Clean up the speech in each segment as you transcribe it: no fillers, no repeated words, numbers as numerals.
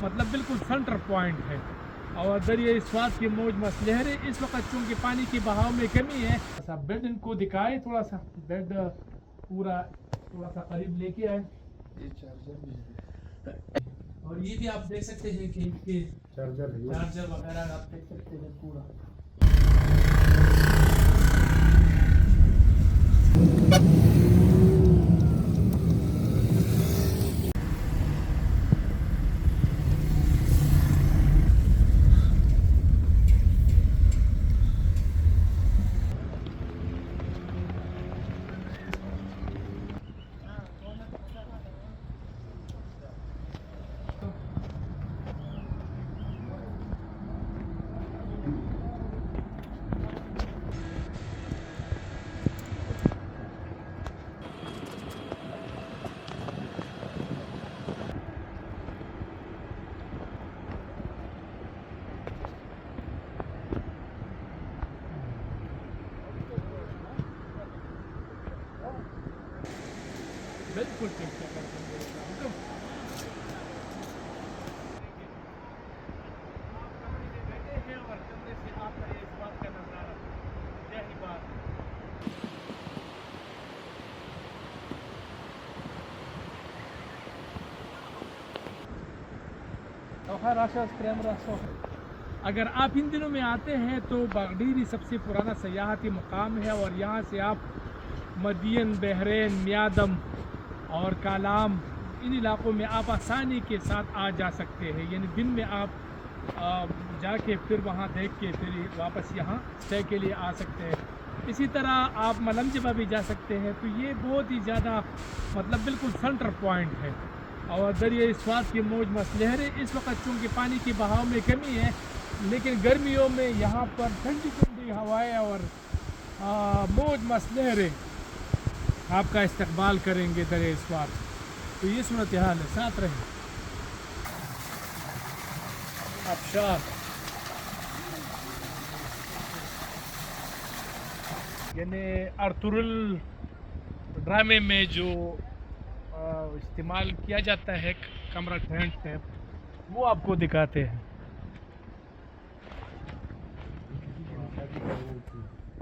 मतलब बिल्कुल centre point है। और दरिया स्वात की मौज मस्त लहरें। इस वक्त चूँकि पानी की बहाव में कमी है, ऐसा बेड इनको दिखाए, थोड़ा सा बेड पूरा थोड़ा सा करीब लेके आए। ये चार्जर भी है और ये भी आप देख सकते हैं कि इसके चार्जर वगैरह आप देख सकते हैं पूरा। बिल्कुल ठीक है। अगर आप इन दिनों में आते हैं तो बागडीरी सबसे पुराना सयाहती मुकाम है और यहाँ से आप मदियन, बहरैन, मियादम और कालाम, इन इलाक़ों में आप आसानी के साथ आ जा सकते हैं। यानी दिन में आप जाके फिर वहाँ देख के फिर वापस यहाँ स्टे के लिए आ सकते हैं। इसी तरह आप मलमजबा भी जा सकते हैं। तो ये बहुत ही ज़्यादा मतलब बिल्कुल सेंटर पॉइंट है। और दरिया स्वात की मौज मस्त लहरें। इस वक्त चूँकि पानी की बहाव में कमी है, लेकिन गर्मियों में यहाँ पर ठंडी ठंडी हवाएं और मौज मस्त लहरें आपका इस्तकबाल करेंगे दरिया स्वात। तो ये सूरत हाल है, साथ रहें। आबशार यानी अर्तुगरुल ड्रामे में जो इस्तेमाल किया जाता है कमरा टेंट है, वो आपको दिखाते हैं।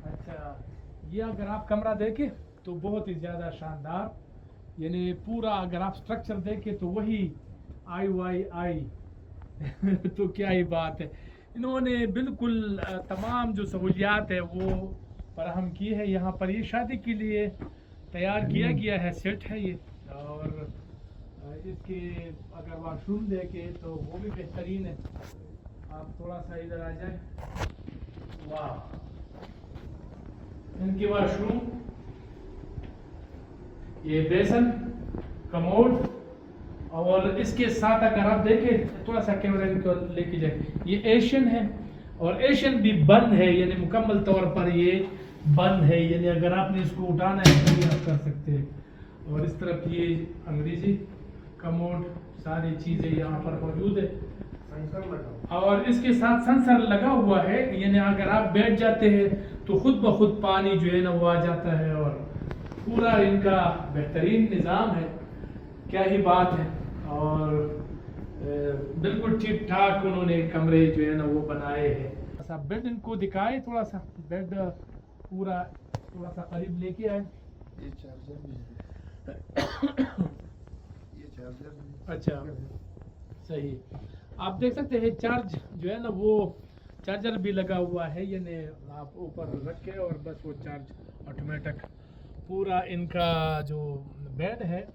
अच्छा, ये अगर आप कमरा देखें तो बहुत ही ज़्यादा शानदार, यानी पूरा अगर आप स्ट्रक्चर देखें तो वही आई तो क्या ही बात है। इन्होंने बिल्कुल तमाम जो सहूलियात है वो फराहम की है। यहाँ पर ये शादी के लिए तैयार किया गया है, सेट है ये। और इसके अगर वाशरूम देखें तो वो भी बेहतरीन है। आप थोड़ा सा इधर आ जाए, वाह, इनके वाशरूम, ये बेसन, कमोड, और इसके साथ अगर आप देखें थोड़ा सा कैमरा को लेके जाए, ये एशियन है और एशियन भी बंद है, यानी मुकम्मल तौर पर ये बंद है। यानी अगर आपने इसको उठाना है तो भी आप कर सकते हैं। और इस तरफ ये अंग्रेजी कमोड, सारी चीज़ें यहाँ पर मौजूद है। और इसके साथ सेंसर लगा हुआ है, यानी अगर आप बैठ जाते हैं तो खुद ब खुद पानी जो है ना वो आ जाता है। और पूरा इनका बेहतरीन निज़ाम है, क्या ही बात है। और बिल्कुल ठीक ठाक उन्होंने कमरे जो है ना वो बनाए हैं। ऐसा बेड इनको दिखाए, थोड़ा सा बेड पूरा थोड़ा सा करीब लेके आए। ये चार्जर भी है ये चार्जर भी। अच्छा, सही। आप देख सकते हैं चार्ज जो है ना वो चार्जर भी लगा हुआ है, यानी आप ऊपर रखे और बस वो चार्ज ऑटोमेटिक। पूरा इनका जो बेड है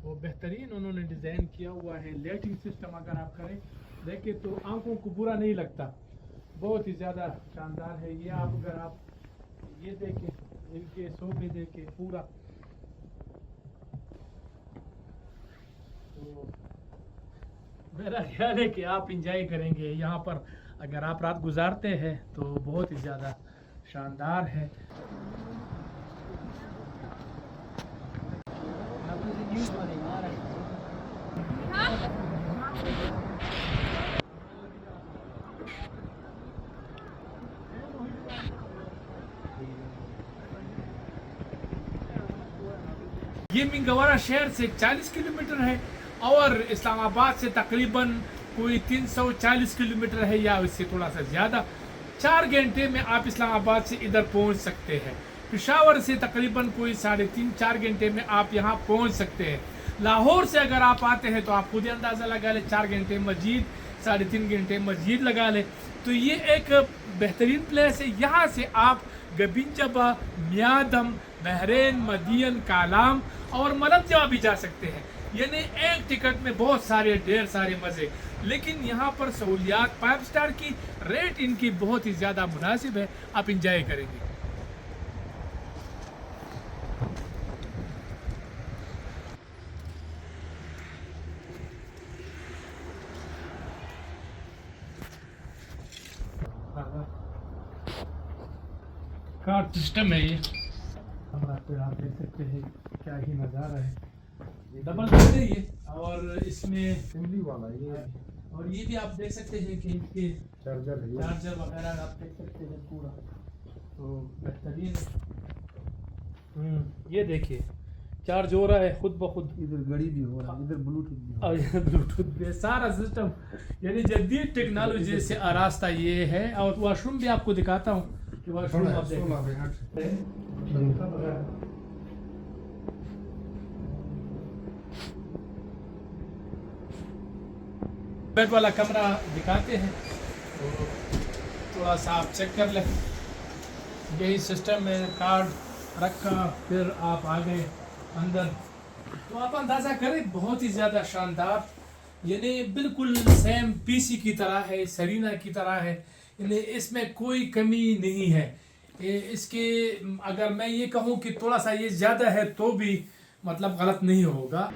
वो बेहतरीन उन्होंने डिज़ाइन किया हुआ है। लाइटिंग सिस्टम अगर आप करें देखें तो आंखों को बुरा नहीं लगता, बहुत ही ज़्यादा शानदार है ये। आप अगर आप ये देखें, इनके सोफे देखें पूरा, तो मेरा ख्याल है कि आप इंजॉय करेंगे यहाँ पर। अगर आप रात गुजारते हैं तो बहुत ही ज़्यादा शानदार है। ये मिंगवारा शहर से 40 किलोमीटर है और इस्लामाबाद से तकरीबन कोई 340 किलोमीटर है या इससे थोड़ा सा ज़्यादा। 4 घंटे में आप इस्लामाबाद से इधर पहुंच सकते हैं। पेशावर से तकरीबन कोई 3.5-4 घंटे में आप यहाँ पहुंच सकते हैं। लाहौर से अगर आप आते हैं तो आप खुद ही अंदाज़ा लगा लें, 4 घंटे मस्जिद, 3.5 घंटे मस्जिद लगा लें। तो ये एक बेहतरीन प्लेस है। यहाँ से आप गबिंजबा, म्यादम, बहरेन, मदियन, कालाम और मलमजवा भी जा सकते हैं। यानी एक टिकट में बहुत सारे ढेर सारे मज़े। लेकिन यहाँ पर सहूलियात 5 स्टार की, रेट इनकी बहुत ही ज़्यादा मुनासिब है, आप इंजॉय करेंगे। कार्ड सिस्टम है ये, कमरा पे आप देख सकते हैं क्या ही नज़ारा है। डबल बेड है ये, और इसमें फैमिली वाला ये, और ये भी आप देख सकते हैं कि इसके चार्जर है, चार्जर वगैरह आप देख सकते हैं पूरा, तो बेहतरीन है। ये देखिए चार्ज हो रहा है खुद ब खुद, इधर घड़ी भी हो रहा है, इधर ब्लूटूथ भी हो रहा और ये ब्लूटूथ भी है, सारा सिस्टम यानी जदीद टेक्नोलॉजी से आरास्ता ये है। और वॉशरूम भी आपको दिखाता हूँ कि वॉशरूम आप देखें, बेड वाला कमरा दिखाते हैं, तो थोड़ा सा आप चेक कर लें। यही सिस्टम है, कार्ड रखा, फिर आप आ गए अंदर, तो आप अंदाज़ा करें बहुत ही ज़्यादा शानदार, यानी बिल्कुल सेम पीसी की तरह है, सरीना की तरह है, यानी इसमें कोई कमी नहीं है। इसके अगर मैं ये कहूँ कि थोड़ा सा ये ज़्यादा है तो भी मतलब गलत नहीं होगा।